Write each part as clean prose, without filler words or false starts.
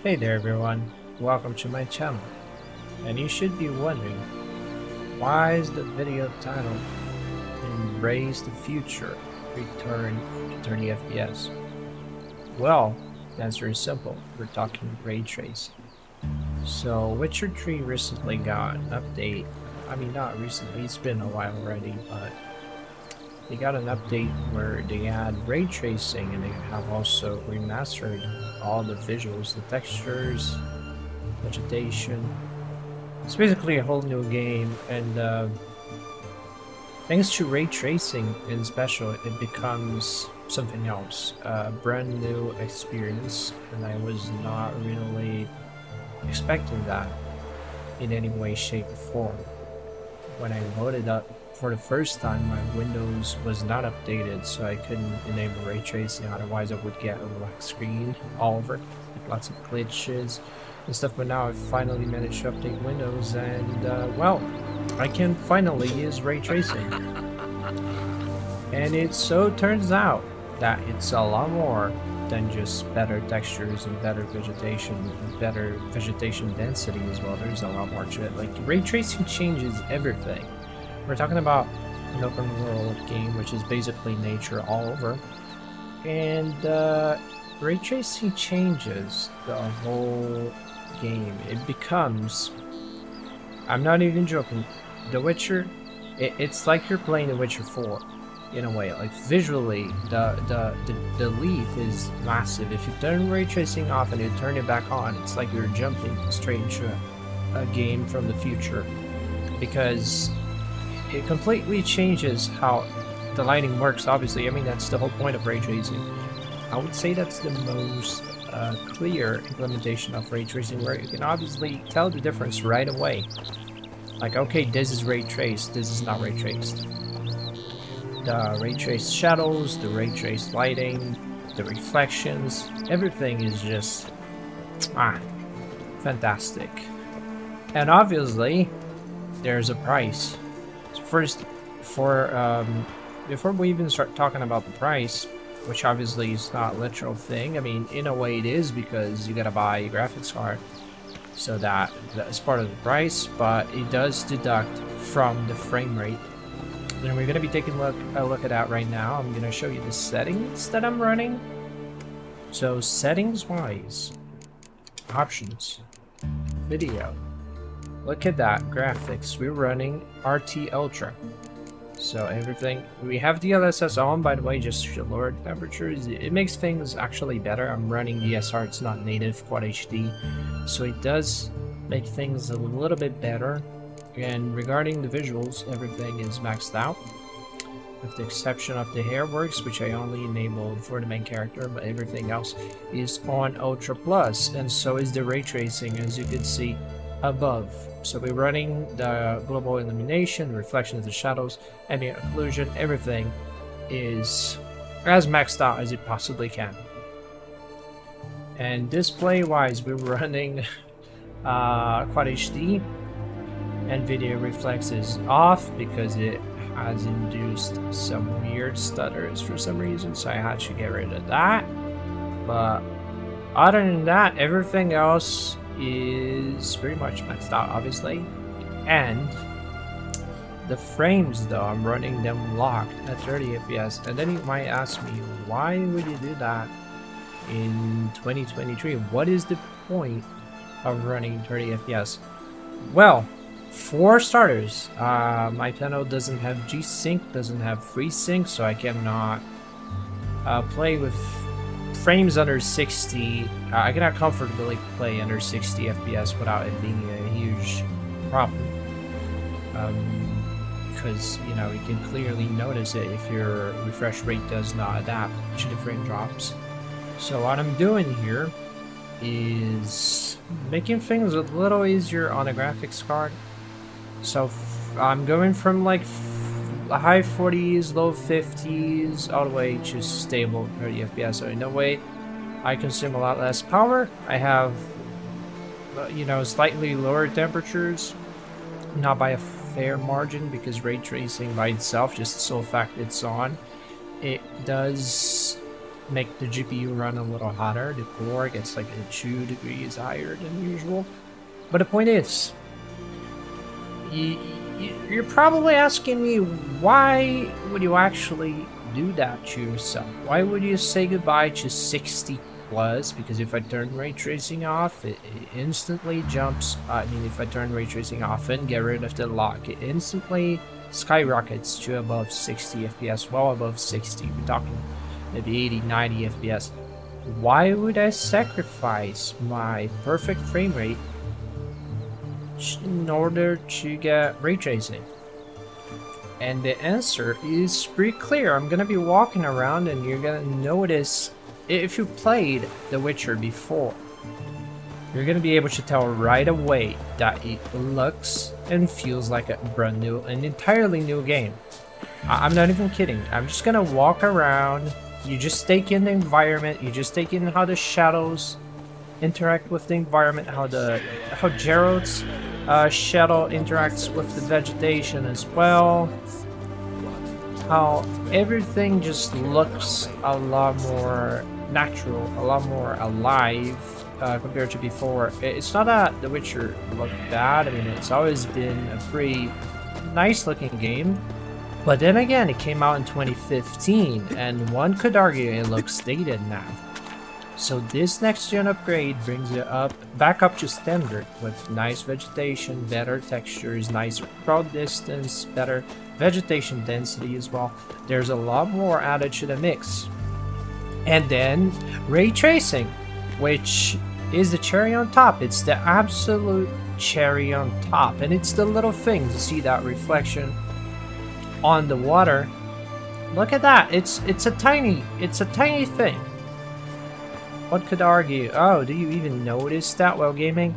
Hey there everyone, welcome to my channel. And you should be wondering, why is the video titled Embrace the Future, Return to 30 FPS? Well, the answer is simple, we're talking ray tracing. So Witcher 3 recently got an update, not recently, it's been a while already, but they got an update where they add ray tracing and they have also remastered all the visuals, the textures, vegetation. It's basically a whole new game, and thanks to ray tracing in special, it becomes something else, a brand new experience, and I was not really expecting that in any way, shape, or form. When I loaded up for the first time, my Windows was not updated, so I couldn't enable ray tracing, otherwise I would get a black screen all over, with lots of glitches and stuff. But now I finally managed to update Windows, and well, I can finally use ray tracing. And it so turns out that it's a lot more than just better textures and better vegetation density as well. There's a lot more to it. Like, ray tracing changes everything. We're talking about an open world game, which is basically nature all over, and ray tracing changes the whole game. It becomes, I'm not even joking, The Witcher, it's like you're playing The Witcher 4 in a way. Like, visually, the leap is massive. If you turn ray tracing off and you turn it back on, it's like you're jumping straight into a game from the future, because it completely changes how the lighting works. Obviously, I mean, that's the whole point of ray tracing. I would say that's the most clear implementation of ray tracing, where you can obviously tell the difference right away. Like, okay, this is ray traced, this is not ray traced. The ray traced shadows, the ray traced lighting, the reflections, everything is just fantastic. And obviously, there's a price. So first, before we even start talking about the price, which obviously is not a literal thing, I mean, in a way it is, because you gotta buy a graphics card, so that's part of the price, but it does deduct from the frame rate. And we're gonna be taking a look at that right now. I'm gonna show you the settings that I'm running. So settings wise, options, video. Look at that, graphics. We're running RT Ultra. So everything, we have DLSS on, by the way, just to lower temperatures. It makes things actually better. I'm running DSR, it's not native Quad HD, so it does make things a little bit better. And regarding the visuals, everything is maxed out, with the exception of the hair works, which I only enabled for the main character, but everything else is on Ultra Plus, and so is the ray tracing, as you can see above. So we're running the global illumination, reflection of the shadows, ambient occlusion, everything is as maxed out as it possibly can. And display wise, we're running Quad HD, and video reflex is off because it has induced some weird stutters for some reason, so I had to get rid of that. But other than that, everything else is pretty much maxed out, obviously. And the frames, though, I'm running them locked at 30 FPS. And then you might ask me, why would you do that in 2023? What is the point of running 30 FPS? Well, for starters, my panel doesn't have G-Sync, doesn't have FreeSync, so I cannot play with frames under 60. I cannot comfortably play under 60 FPS without it being a huge problem. Because, you know, you can clearly notice it if your refresh rate does not adapt to the frame drops. So what I'm doing here is making things a little easier on a graphics card. So I'm going from like high 40s, low 50s, all the way to stable 30 FPS. So in a way, I consume a lot less power. I have, you know, slightly lower temperatures, not by a fair margin, because ray tracing by itself, just the sole fact it's on, it does make the GPU run a little hotter. The core gets like 2 degrees higher than usual. But the point is, you're probably asking me, why would you actually do that to yourself? Why would you say goodbye to 60 plus? Because if I turn ray tracing off, it instantly jumps. I mean, if I turn ray tracing off and get rid of the lock, it instantly skyrockets to above 60 FPS, well above 60. We're talking maybe 80, 90 FPS. Why would I sacrifice my perfect frame rate in order to get ray tracing? And the answer is pretty clear. I'm gonna be walking around and you're gonna notice, if you played The Witcher before, you're gonna be able to tell right away that it looks and feels like a brand new, an entirely new game. I'm not even kidding. I'm just gonna walk around. You just take in the environment. You just take in how the shadows interact with the environment, how Gerald's shadow interacts with the vegetation as well. How everything just looks a lot more natural, a lot more alive compared to before. It's not that The Witcher looked bad. I mean, it's always been a pretty nice looking game. But then again, it came out in 2015, and one could argue it looks dated now. So this next gen upgrade brings it back up to standard with nice vegetation, better textures, nicer crowd distance, better vegetation density as well. There's a lot more added to the mix. And then ray tracing, which is the cherry on top. It's the absolute cherry on top, and it's the little things. You see that reflection on the water. Look at that. It's a tiny thing. One could argue, oh, do you even notice that while gaming?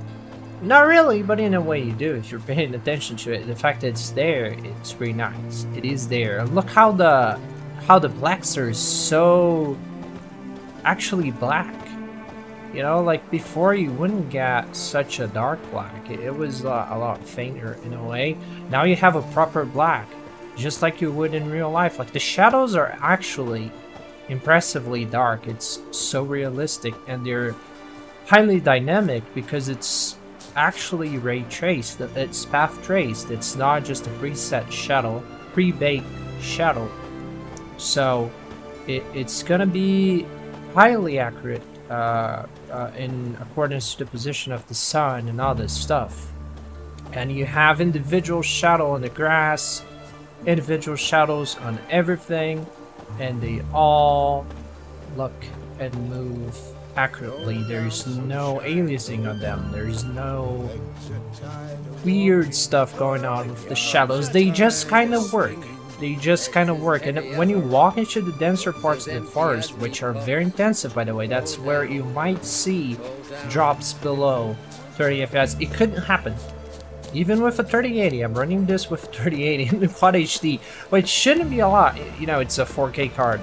Not really, but in a way you do if you're paying attention to it. The fact that it's there, it's pretty nice. It is there. And look how the blacks are so actually black. You know, like before you wouldn't get such a dark black. It was a lot fainter in a way. Now you have a proper black, just like you would in real life. Like the shadows are actually impressively dark. It's so realistic, and they're highly dynamic because it's actually ray traced. It's path traced. It's not just a preset shadow, pre-baked shadow. So it's gonna be highly accurate in accordance to the position of the sun and all this stuff. And you have individual shadow on the grass, individual shadows on everything, and they all look and move accurately. There's no aliasing on them. There's no weird stuff going on with the shadows. They just kind of work. They just kind of work. And when you walk into the denser parts of the forest, which are very intensive, by the way, that's where you might see drops below 30 FPS. It couldn't happen. Even with a 3080, I'm running this with a 3080 in Quad HD, which shouldn't be a lot. You know, it's a 4K card.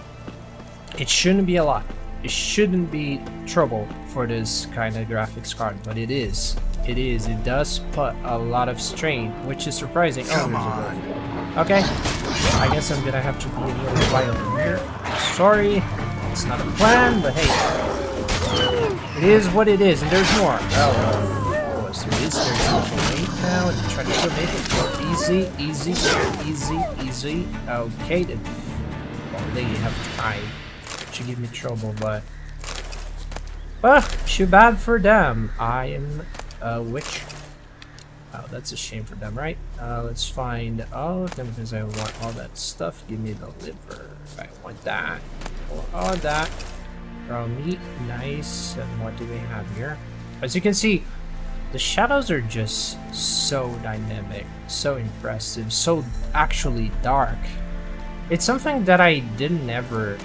It shouldn't be a lot. It shouldn't be trouble for this kind of graphics card, but it is. It is. It does put a lot of strain, which is surprising. Come on. Okay. I guess I'm gonna have to be a little quiet over here. Sorry. It's not a plan, but hey. It is what it is, and there's more. Oh, of course there is. There's a wait now, and try to make it easy, easy, easy, easy. Okay, then. Well, they have time to give me trouble, but too bad for them. I am a witch. Oh, that's a shame for them, right? Let's find all of them because I want all that stuff. Give me the liver. I want that. All that. Raw meat. Nice. And what do we have here? As you can see, the shadows are just so dynamic, so impressive, so actually dark. It's something that I didn't ever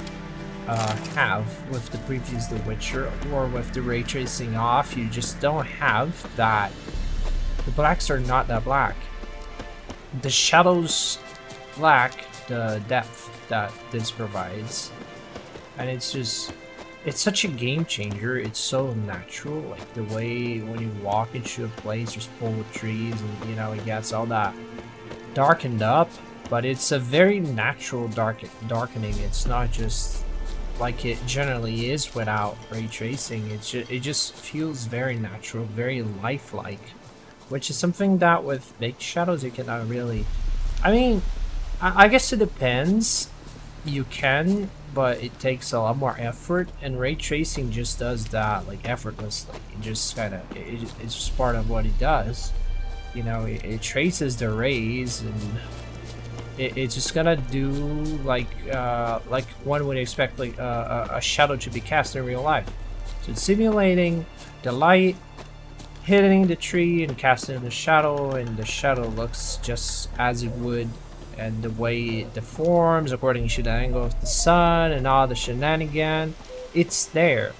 have with the previous The Witcher or with the ray tracing off. You just don't have that. The blacks are not that black. The shadows lack the depth that this provides. And it's just, it's such a game changer. It's so natural, like the way when you walk into a place just full of trees and, you know, it gets all that darkened up, but it's a very natural darkening. It's not just like it generally is without ray tracing. It just feels very natural, very lifelike, which is something that with baked shadows you cannot really. I mean, I guess it depends. You can, but it takes a lot more effort, and ray tracing just does that like effortlessly. It just kind of it's just part of what it does. You know, it traces the rays, and it's just gonna do like one would expect like a shadow to be cast in real life. So it's simulating the light hitting the tree and casting the shadow, and the shadow looks just as it would, and the way it deforms according to the angle of the sun and all the shenanigans. It's there.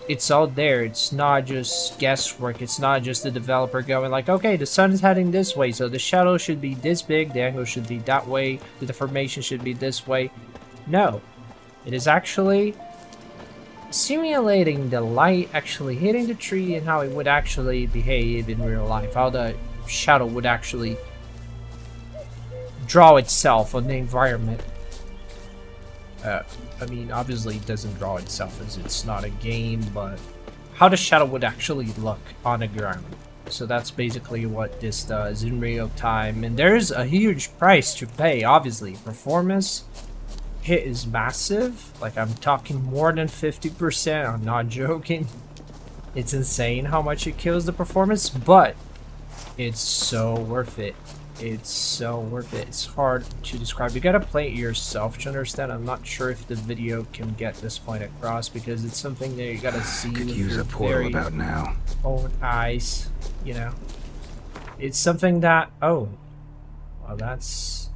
It's all there. It's not just guesswork. It's not just the developer going like, okay, the sun is heading this way, so the shadow should be this big, the angle should be that way, the deformation should be this way. No. It is actually simulating the light actually hitting the tree and how it would actually behave in real life. How the shadow would actually draw itself on the environment. I mean, obviously it doesn't draw itself as it's not a game, but how the shadow would actually look on the ground. So that's basically what this does in real time, and there's a huge price to pay. Obviously, performance hit is massive. Like, I'm talking more than 50%. I'm not joking. It's insane how much it kills the performance, but it's so worth it. It's so worth it. It's hard to describe. You gotta play it yourself to understand. I'm not sure if the video can get this point across, because it's something that you gotta see Could with use your a portal very about now. own eyes. You know, it's something that, oh, well, that's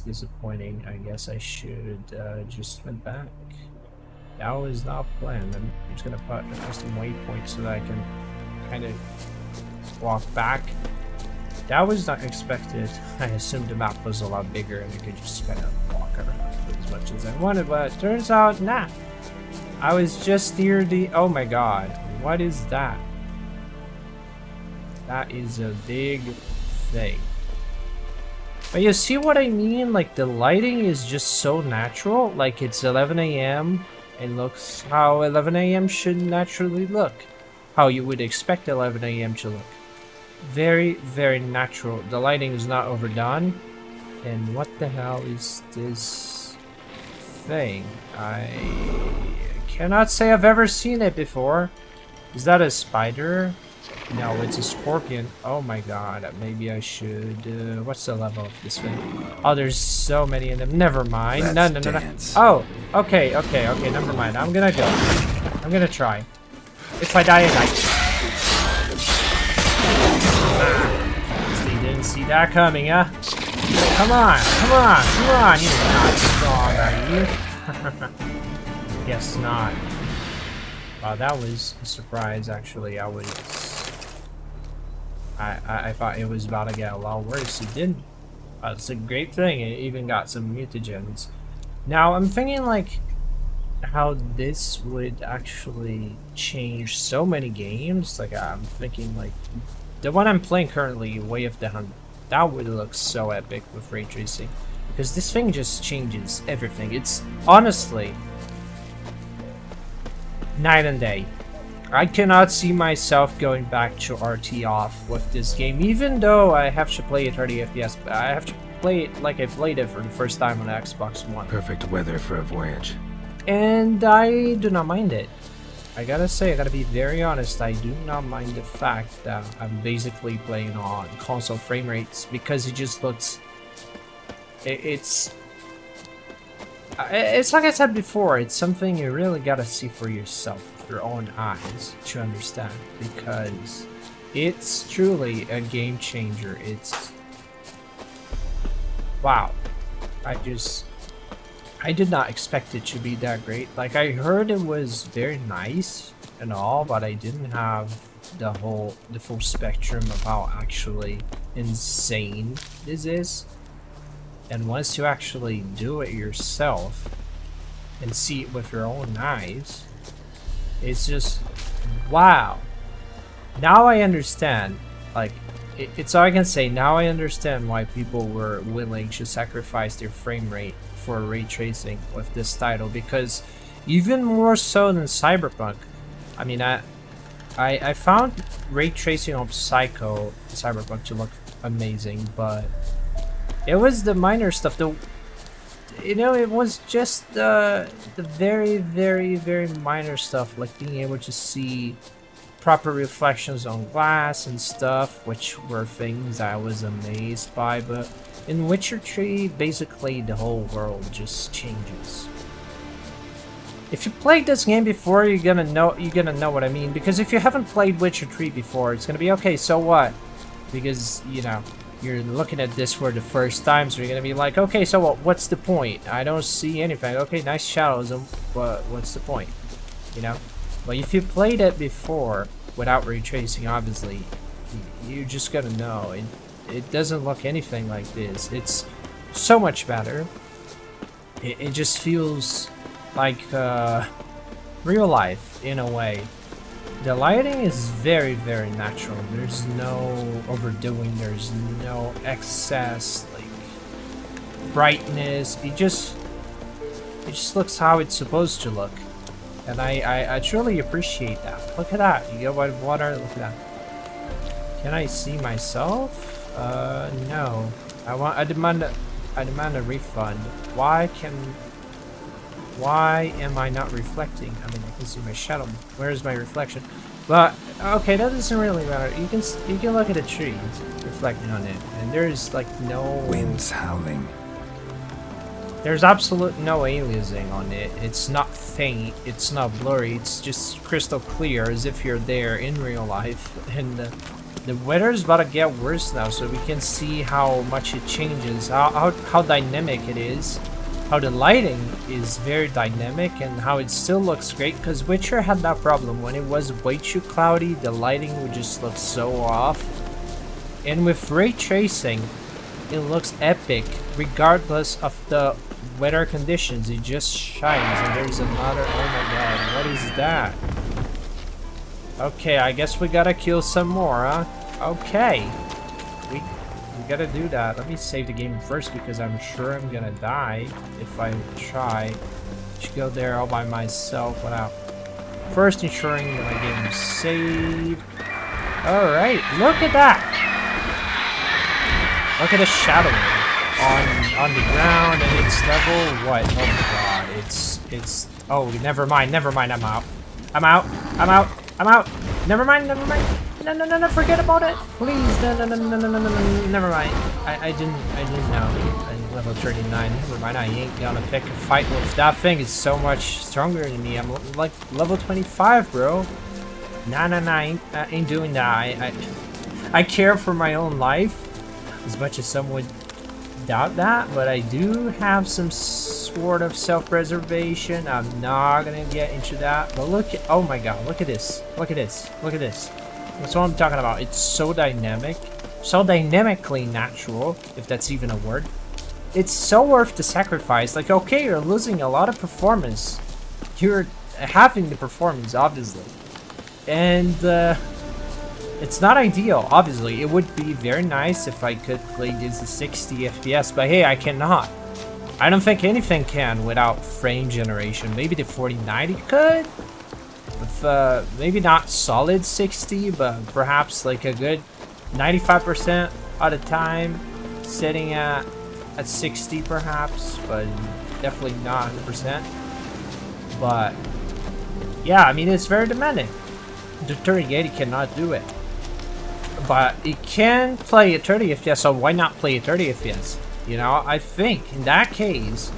disappointing. I guess I should just went back. That was not planned. I'm just gonna put a custom waypoint so that I can kind of walk back. That was not expected. I assumed the map was a lot bigger and I could just kind of walk around as much as I wanted, but it turns out, nah. I was just near the... Oh my god. What is that? That is a big thing. But you see what I mean? Like, the lighting is just so natural. Like, it's 11 a.m. and looks how 11 a.m. should naturally look. How you would expect 11 a.m. to look. Very, very natural. The lighting is not overdone. And what the hell is this thing? I cannot say I've ever seen it before. Is that a spider? No, it's a scorpion. Oh my god. Maybe I should... what's the level of this thing? Oh, there's so many of them. Never mind. No. Oh, okay. Never mind. I'm gonna go. I'm gonna try. If I die, I die. Didn't see that coming, huh? Come on. You're not strong, are you? Guess not. Wow, that was a surprise, actually. I thought it was about to get a lot worse. It didn't. It's a great thing. It even got some mutagens. Now, I'm thinking, like, how this would actually change so many games. Like, I'm thinking, like, the one I'm playing currently, Way of the Hunt, that would look so epic with ray tracing, because this thing just changes everything. It's honestly night and day. I cannot see myself going back to RT off with this game, even though I have to play it 30 FPS. But I have to play it like I played it for the first time on the Xbox One. Perfect weather for a voyage. And I do not mind it. I gotta say, I gotta be very honest, I do not mind the fact that I'm basically playing on console frame rates, because it just looks... It's like I said before, it's something you really gotta see for yourself, with your own eyes, to understand, because it's truly a game changer. It's... Wow. I did not expect it to be that great. Like, I heard it was very nice and all, but I didn't have the full spectrum of how actually insane this is. And once you actually do it yourself and see it with your own eyes, it's just wow. Now I understand. Like, it's all I can say. Now I understand why people were willing to sacrifice their frame rate for ray tracing with this title, because Even more so than Cyberpunk. I mean, I found ray tracing of Cyberpunk to look amazing, but it was the minor stuff. It was just the very, very, very minor stuff, like being able to see proper reflections on glass and stuff, which were things I was amazed by. But in Witcher 3, basically the whole world just changes. If you played this game before, you're gonna know what I mean. Because if you haven't played Witcher 3 before, it's gonna be okay. So what? Because you're looking at this for the first time, so you're gonna be like, okay, so what? What's the point? I don't see anything. Okay, nice shadows, but what's the point? But if you played it before without ray tracing, obviously, you're just gonna know. It doesn't look anything like this. It's so much better. It just feels like real life in a way. The lighting is very, very natural. There's no overdoing. There's no excess like brightness. It just looks how it's supposed to look, and I truly appreciate that. Look at that. You get white water. Look at that. Can I see myself? No. I demand a refund. Why am I not reflecting? I mean, I can see my shadow. Where's my reflection? But okay, that doesn't really matter. You can look at the trees reflecting on it, and there's like no winds howling. There's absolute no aliasing on it. It's not faint. It's not blurry. It's just crystal clear, as if you're there in real life. And the weather's about to get worse now, so we can see how much it changes, how dynamic it is. How the lighting is very dynamic and how it still looks great, because Witcher had that problem. When it was way too cloudy, the lighting would just look so off. And with ray tracing, it looks epic regardless of the weather conditions. It just shines. And there's another, oh my god, what is that? Okay, I guess we gotta kill some more, huh? Okay. We gotta do that. Let me save the game first, because I'm sure I'm gonna die if I try to go there all by myself without first ensuring that my game is saved. Alright, look at that! Look at the shadowing on the ground, and it's level what? Oh my god, it's oh, never mind, I'm out. I'm out. Never mind. No, forget about it. Please, no, never mind. I didn't know. I'm level 39. Never mind, I ain't gonna pick a fight with that thing. It's so much stronger than me. I'm like level 25, bro. Nah, I ain't doing that. I care for my own life, as much as some would doubt that, but I do have some sort of self-preservation. I'm not gonna get into that, but look at, oh my god, look at this. That's what I'm talking about. It's so dynamic, so dynamically natural, if that's even a word. It's so worth the sacrifice. Like, okay, you're losing a lot of performance. You're having the performance, obviously. And it's not ideal, obviously. It would be very nice if I could play this at 60 FPS, but hey, I cannot. I don't think anything can without frame generation. Maybe the 4090 could? With, maybe not solid 60, but perhaps like a good 95% of the time sitting at 60 perhaps, but definitely not 100%. But yeah, I mean, it's very demanding. The 3080 cannot do it, but it can play at 30 FPS, so why not play at 30 FPS? I think in that case,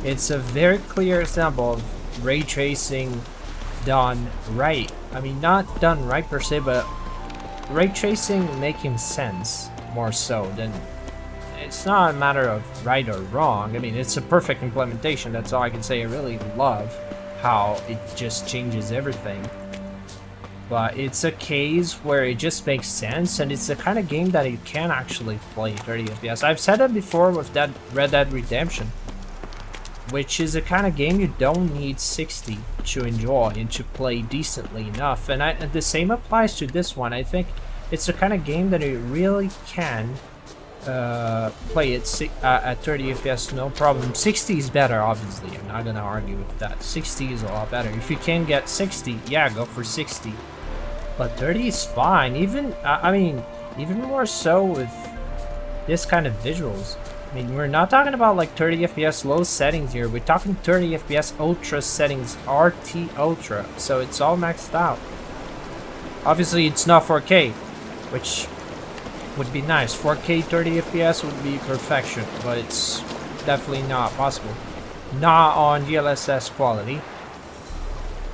it's a very clear example of ray tracing done right. I mean, not done right per se, but ray tracing making sense more so than, it's not a matter of right or wrong. I mean, it's a perfect implementation. That's all I can say. I really love how it just changes everything. But it's a case where it just makes sense, and it's the kind of game that you can actually play 30 FPS. I've said it before with that Red Dead Redemption, which is a kind of game you don't need 60 to enjoy and to play decently enough. And the same applies to this one. I think it's the kind of game that you really can play it at 30 FPS, no problem. 60 is better, obviously. I'm not gonna argue with that. 60 is a lot better. If you can get 60, yeah, go for 60. But 30 is fine. Even, I mean, even more so with this kind of visuals. I mean, we're not talking about like 30 FPS low settings here. We're talking 30 FPS ultra settings, RT ultra. So it's all maxed out. Obviously, it's not 4K, which would be nice. 4K 30 FPS would be perfection, but it's definitely not possible. Not on DLSS quality.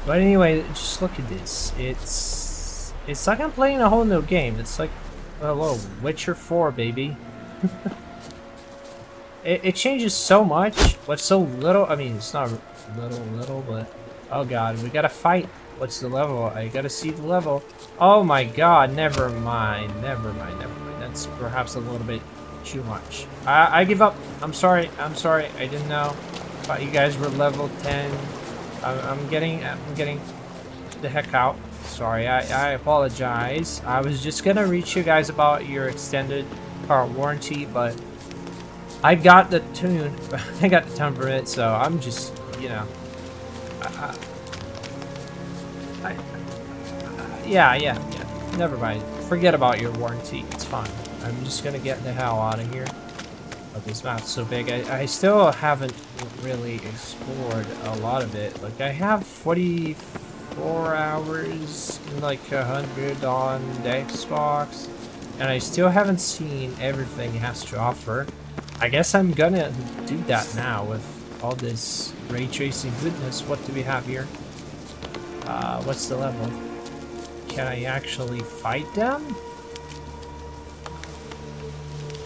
But anyway, just look at this. It's like I'm playing a whole new game. It's like, hello, Witcher 4, baby. It changes so much, but so little. I mean, it's not little, but oh god, we gotta fight. What's the level? I gotta see the level. Oh my god, never mind. That's perhaps a little bit too much. I give up. I'm sorry. I didn't know. Thought you guys were level 10. I'm getting the heck out. Sorry, I apologize. I was just gonna reach you guys about your extended car warranty, but I got the tune. I got the temperament, so I'm just, you know. Yeah. Never mind. Forget about your warranty. It's fine. I'm just gonna get the hell out of here. But this map's so big. I still haven't really explored a lot of it. Like, I have 44 hours, like 100 on the Xbox, and I still haven't seen everything it has to offer. I guess I'm gonna do that now with all this ray tracing goodness. What do we have here? What's the level? Can I actually fight them?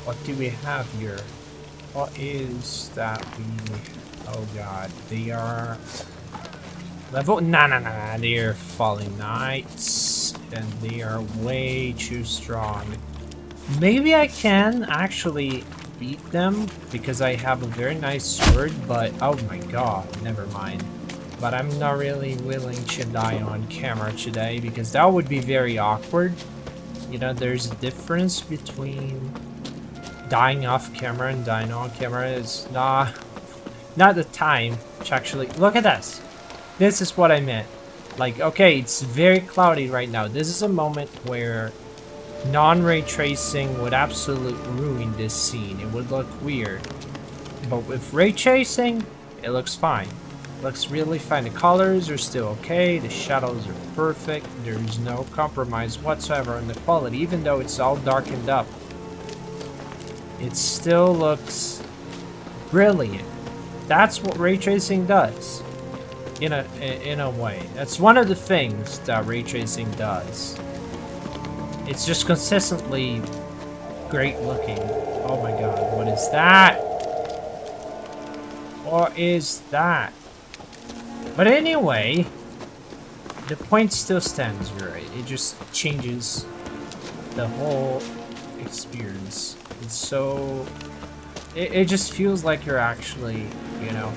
What do we have here? What is that oh god, they are level, nah, they're falling knights, and they are way too strong. Maybe I can actually beat them because I have a very nice sword, but oh my god, never mind. But I'm not really willing to die on camera today because that would be very awkward. You know, there's a difference between dying off camera and dying on camera. It's not the time to actually look at this. This is what I meant. Like, okay, it's very cloudy right now. This is a moment where non-ray tracing would absolutely ruin this scene. It would look weird. But with ray tracing, it looks fine. Looks really fine. The colors are still okay. The shadows are perfect. There's no compromise whatsoever in the quality, even though it's all darkened up. It still looks brilliant. That's what ray tracing does. In a way. That's one of the things that ray tracing does. It's just consistently great looking. Oh my god, what is that? What is that? But anyway, the point still stands, right? It just changes the whole experience. It's so... It just feels like you're actually, you know,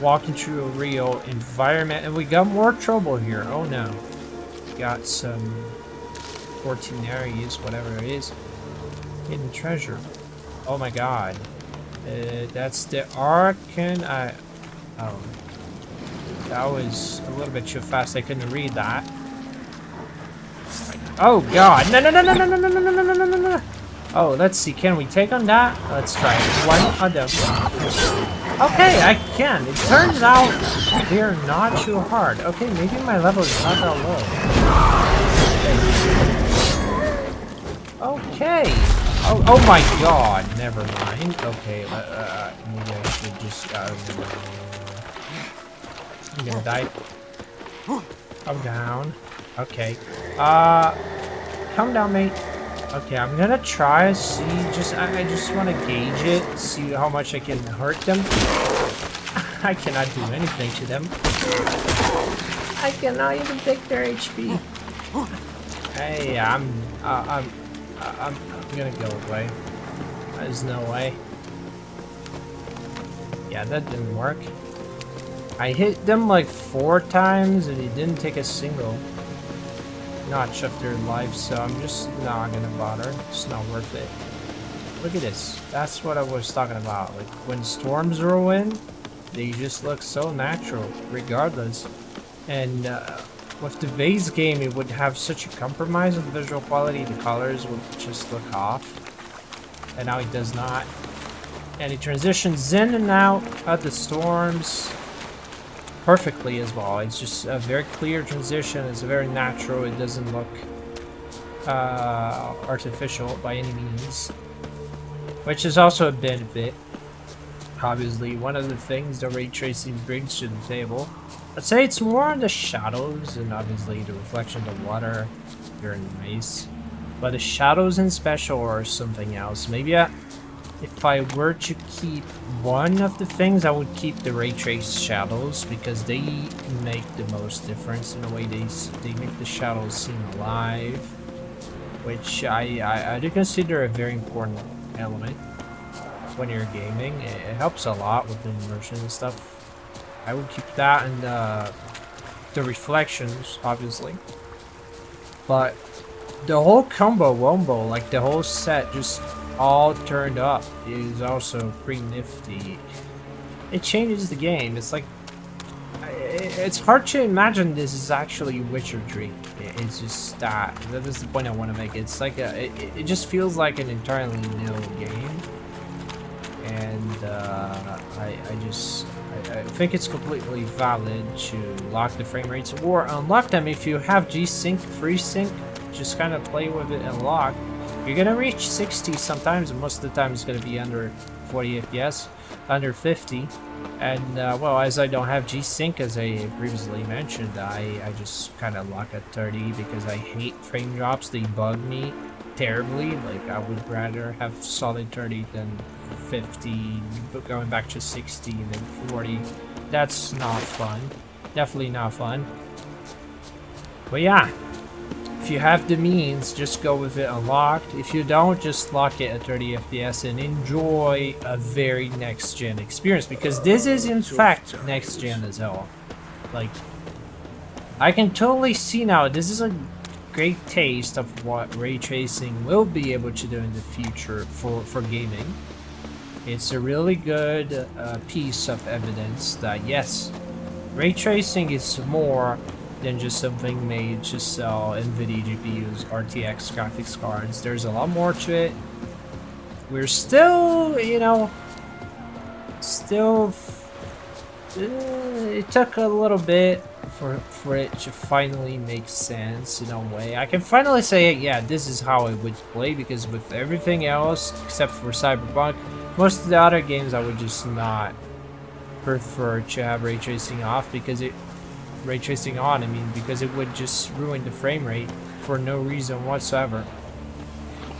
walking through a real environment. And we got more trouble here. Oh no. Got some 14 areas, whatever it is. Hidden treasure. Oh my god. That's the Arcan... Oh. That was a little bit too fast. I couldn't read that. Oh god. No. Oh, let's see. Can we take on that? Let's try it. One of them. Okay, I can. It turns out they're not too hard. Okay, maybe my level is not that low. Okay. Oh my god. Never mind. Okay, maybe I should just... I'm gonna die. Calm down. Okay. Calm down, mate. Okay, I'm gonna try to see. I just want to gauge it, see how much I can hurt them. I cannot do anything to them. I cannot even take their HP. Hey, I'm gonna go away. There's no way. Yeah, that didn't work. I hit them like 4 times and he didn't take a single. notch of their life, so I'm just not gonna bother. It's not worth it. Look at this. That's what I was talking about. Like, when storms roll in, they just look so natural, regardless. And with the base game, it would have such a compromise on the visual quality. The colors would just look off. And now it does not. And it transitions in and out of the storms perfectly as well. It's just a very clear transition. It's very natural. It doesn't look artificial by any means, which is also a benefit. Obviously, one of the things the ray tracing brings to the table. I'd say it's more on the shadows and obviously the reflection of the water. Very nice. But the shadows in special are something else. Maybe if I were to keep one of the things, I would keep the ray trace shadows, because they make the most difference in the way they make the shadows seem alive, which I do consider a very important element when you're gaming. It helps a lot with the immersion and stuff. I would keep that, and the reflections, obviously. But the whole combo wombo, like the whole set, just all turned up, is also pretty nifty. It changes the game. It's like, it's hard to imagine this is actually Witcher 3. It's just that is the point I want to make. It's like it just feels like an entirely new game, and I think it's completely valid to lock the frame rates or unlock them. If you have G-Sync, FreeSync, just kind of play with it and lock. You're gonna reach 60 sometimes, and most of the time it's gonna be under 40 FPS, under 50. And well, as I don't have G-Sync, as I previously mentioned, I just kind of lock at 30 because I hate frame drops. They bug me terribly. Like, I would rather have solid 30 than 50, but going back to 60 and then 40. That's not fun. Definitely not fun. But yeah. If you have the means, just go with it unlocked. If you don't, just lock it at 30 FPS and enjoy a very next-gen experience, because this is in fact next-gen as hell. Like, I can totally see now, this is a great taste of what ray tracing will be able to do in the future for gaming. It's a really good piece of evidence that yes, ray tracing is more than just something made to sell NVIDIA GPUs, RTX graphics cards. There's a lot more to it. We're still, you know, it took a little bit for it to finally make sense in a way. I can finally say, yeah, this is how I would play, because with everything else, except for Cyberpunk, most of the other games I would just not prefer to have ray tracing off, because because it would just ruin the frame rate for no reason whatsoever.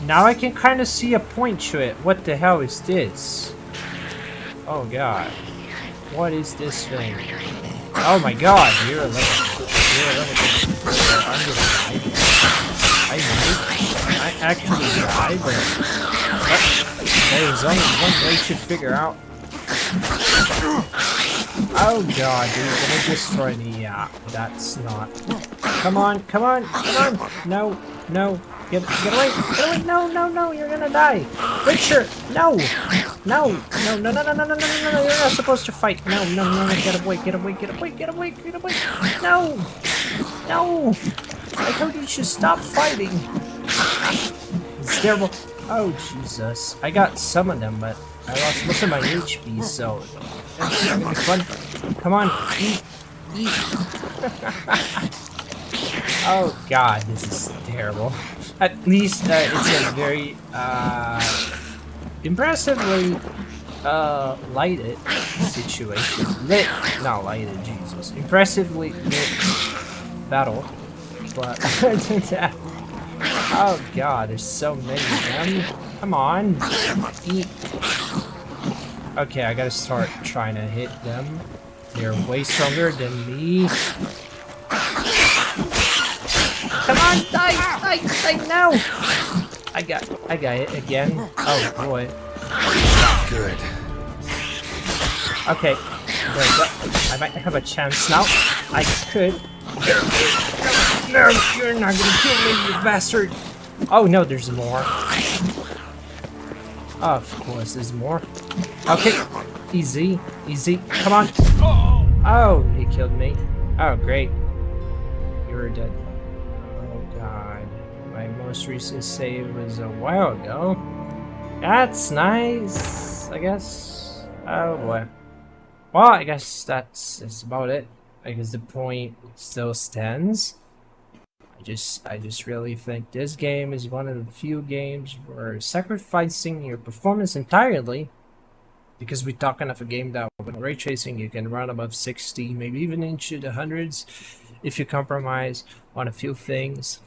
Now I can kind of see a point to it. What the hell is this? Oh god. What is this thing? Oh my god, you're a level. I'm gonna die. I actually died, but there's only one way to figure out. Oh god, dude, you're gonna destroy me. Yeah, that's not. Come on, come on, come on! No, no, get away, no, you're gonna die. Witcher, no, no, you're not supposed to fight. No, get away, no, I told you to stop fighting. It's terrible. Oh Jesus, I got some of them, but I lost most of my HP, so it's not gonna be fun. Come on, eat. Oh god, this is terrible. At least it's a very impressively lighted situation. Not lighted, Jesus. Impressively lit battle. But oh god, there's so many of them. Come on, eat. Okay, I gotta start trying to hit them. They're way stronger than me. Come on, die, no! I got it again. Oh boy. Good. Okay, there we go. I might have a chance now. I could. No, you're not gonna kill me, you bastard! Oh no, there's more. Of course, there's more. Okay, easy, easy. Come on. Oh, he killed me. Oh, great. You're dead. Oh god. My most recent save was a while ago. That's nice, I guess. Oh boy. Well, I guess that's about it. I guess the point still stands. I just really think this game is one of the few games where sacrificing your performance entirely, because we're talking of a game that with ray tracing you can run above 60, maybe even into the hundreds if you compromise on a few things,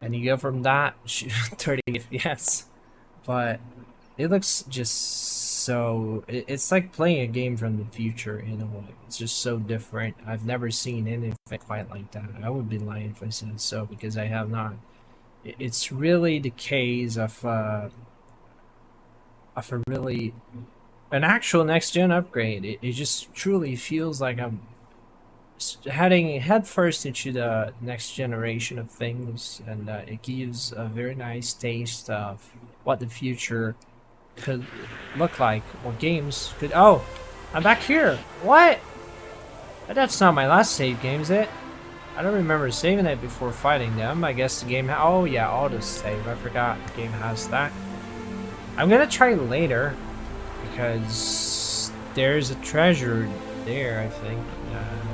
and you go from that 30 FPS. But it looks just so it's like playing a game from the future in a way. It's just so different. I've never seen anything quite like that. I would be lying if I said so, because I have not. It's really the case of a really an actual next gen upgrade. It just truly feels like I'm heading headfirst into the next generation of things, and it gives a very nice taste of what the future could look like, or games could. Oh, I'm back here. What? That's not my last save game, is it? I don't remember saving it before fighting them. I guess the game oh yeah, auto save. I forgot the game has that. I'm gonna try later because there's a treasure there, I think.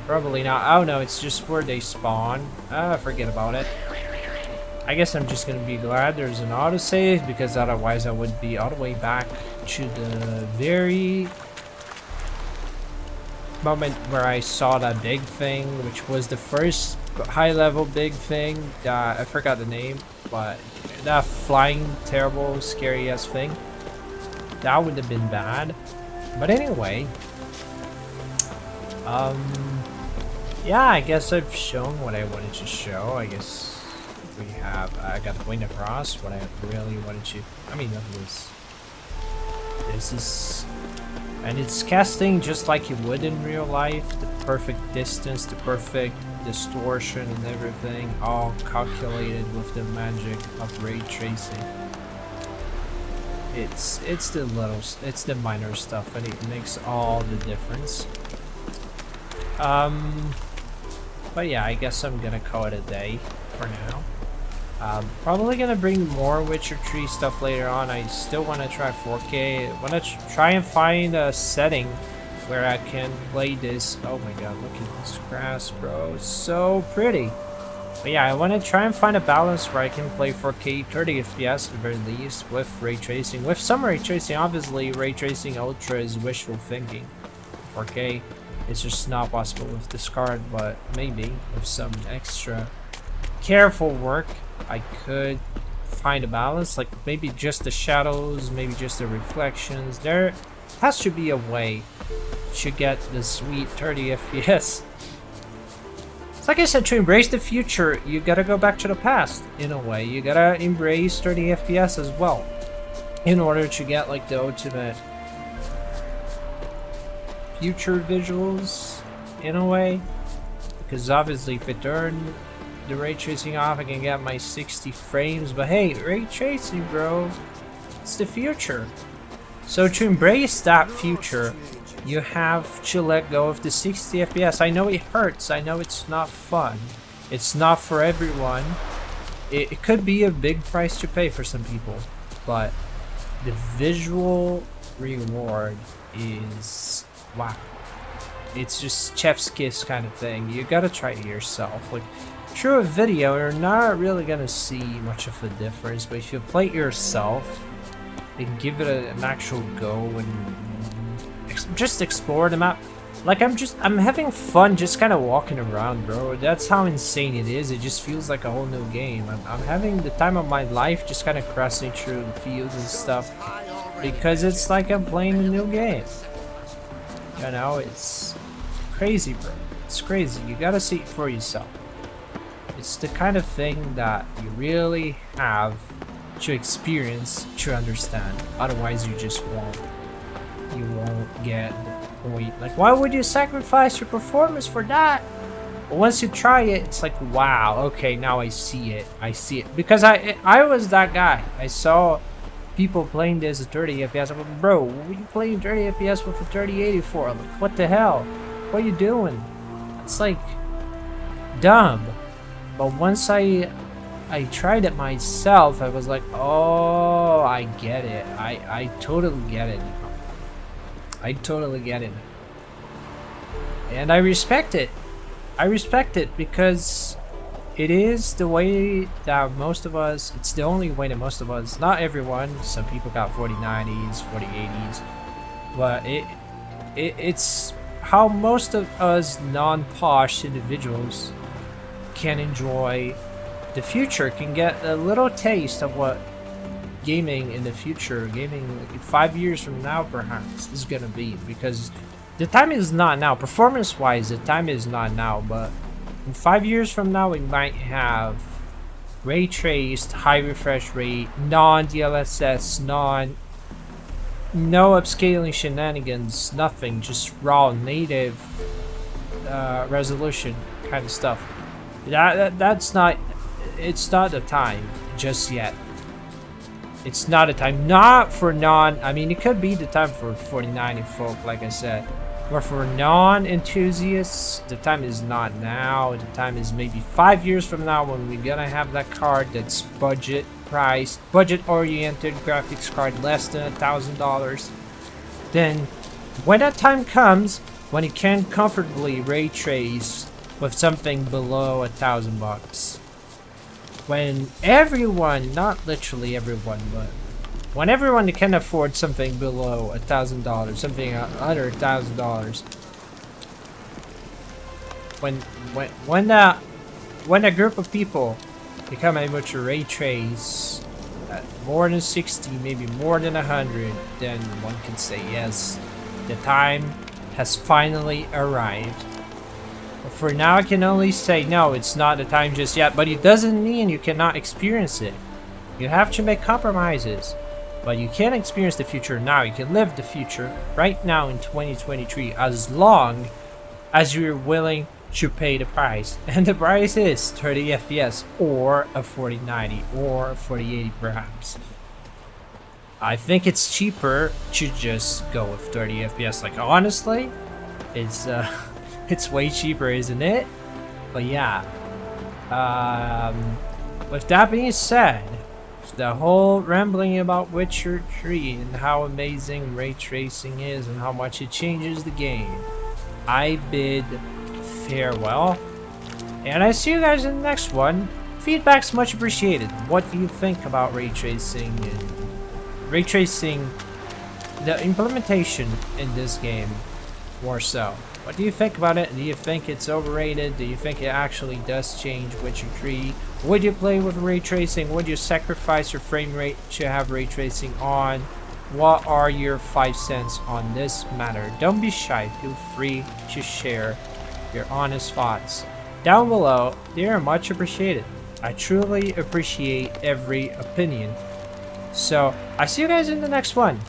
Probably not. Oh no, it's just where they spawn. Forget about it. I guess I'm just gonna be glad there's an autosave, because otherwise I would be all the way back to the very moment where I saw that big thing, which was the first high-level big thing. I forgot the name, but that flying, terrible, scary-ass thing. That would have been bad. But anyway, yeah, I guess I've shown what I wanted to show. I guess we have, I got the point across what I really wanted to, I mean, this is, and it's casting just like you would in real life, the perfect distance, the perfect distortion and everything, all calculated with the magic of ray tracing. It's the minor stuff, and it makes all the difference. But yeah, I guess I'm gonna call it a day for now. Probably gonna bring more Witcher 3 stuff later on. I still want to try 4K. I want to try and find a setting where I can play this. Oh my god, look at this grass, bro. It's so pretty. But yeah, I want to try and find a balance where I can play 4K 30 FPS at the very least with ray tracing. With some ray tracing, obviously ray tracing ultra is wishful thinking. 4K, it's just not possible with this card, but maybe with some extra careful work I could find a balance, like maybe just the shadows, maybe just the reflections. There has to be a way to get the sweet 30 FPS. It's like I said, to embrace the future, you gotta go back to the past in a way. You gotta embrace 30 FPS as well in order to get like the ultimate future visuals in a way. Because obviously if I turn the ray tracing off, I can get my 60 frames, but hey, ray tracing, bro, it's the future. So to embrace that future, you have to let go of the 60 FPS. I know it hurts, I know it's not fun, it's not for everyone. It could be a big price to pay for some people, but the visual reward is wow. It's just chef's kiss kind of thing. You gotta try it yourself. Like, through a video, you're not really gonna see much of a difference, but if you play it yourself and give it an actual go and just explore the map, like I'm having fun just kind of walking around, bro. That's how insane it is. It just feels like a whole new game. I'm having the time of my life just kind of crossing through the fields and stuff, because it's like I'm playing a new game. You know, it's crazy, bro. It's crazy. You gotta see it for yourself. It's the kind of thing that you really have to experience to understand. Otherwise, you just won't. You won't get the point. Like, why would you sacrifice your performance for that? But once you try it, it's like, wow, okay, now I see it. I see it. Because I was that guy. I saw people playing this at 30 FPS. I'm like, bro, what are you playing 30 FPS with a 3080 for? Like, what the hell? What are you doing? It's like dumb. But once I tried it myself, I was like, oh, I get it. I totally get it. I totally get it. And I respect it. I respect it because it is the way that most of us, it's the only way that most of us, not everyone, some people got 4090s, 4080s, but it's how most of us non-posh individuals can enjoy the future, can get a little taste of what gaming in the future, gaming 5 years from now perhaps, is gonna be, because the time is not now. Performance wise, the time is not now, but in 5 years from now we might have ray traced, high refresh rate, non-DLSS, no upscaling shenanigans, nothing, just raw native resolution kind of stuff. That's not, it's not the time just yet. It's not a time, not for I mean, it could be the time for 4090 folk, like I said. But for non-enthusiasts, the time is not now. The time is maybe 5 years from now when we're gonna have that card that's budget priced, budget-oriented graphics card less than $1,000. Then, when that time comes, when it can comfortably ray trace with something below $1,000. When everyone, not literally everyone, but when everyone can afford something below $1,000, something under $1,000, when a group of people become able to ray trace at more than 60, maybe more than 100, then one can say yes, the time has finally arrived. But for now, I can only say no, it's not the time just yet, but it doesn't mean you cannot experience it. You have to make compromises. But you can experience the future now. You can live the future right now in 2023 as long as you're willing to pay the price. And the price is 30 FPS or a 4090 or a 4080 perhaps. I think it's cheaper to just go with 30 FPS. Like, honestly, it's way cheaper, isn't it? But yeah. With that being said, the whole rambling about Witcher 3 and how amazing ray tracing is and how much it changes the game, I bid farewell, and I see you guys in the next one. Feedback's much appreciated. What do you think about ray tracing and ray tracing, the implementation in this game more so? What do you think about it? Do you think it's overrated? Do you think it actually does change Witcher 3? Would you play with ray tracing? Would you sacrifice your frame rate to have ray tracing on? What are your 5 cents on this matter? Don't be shy. Feel free to share your honest thoughts down below. They are much appreciated. I truly appreciate every opinion. So, I see you guys in the next one.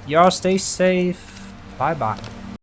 Y'all stay safe. Bye-bye.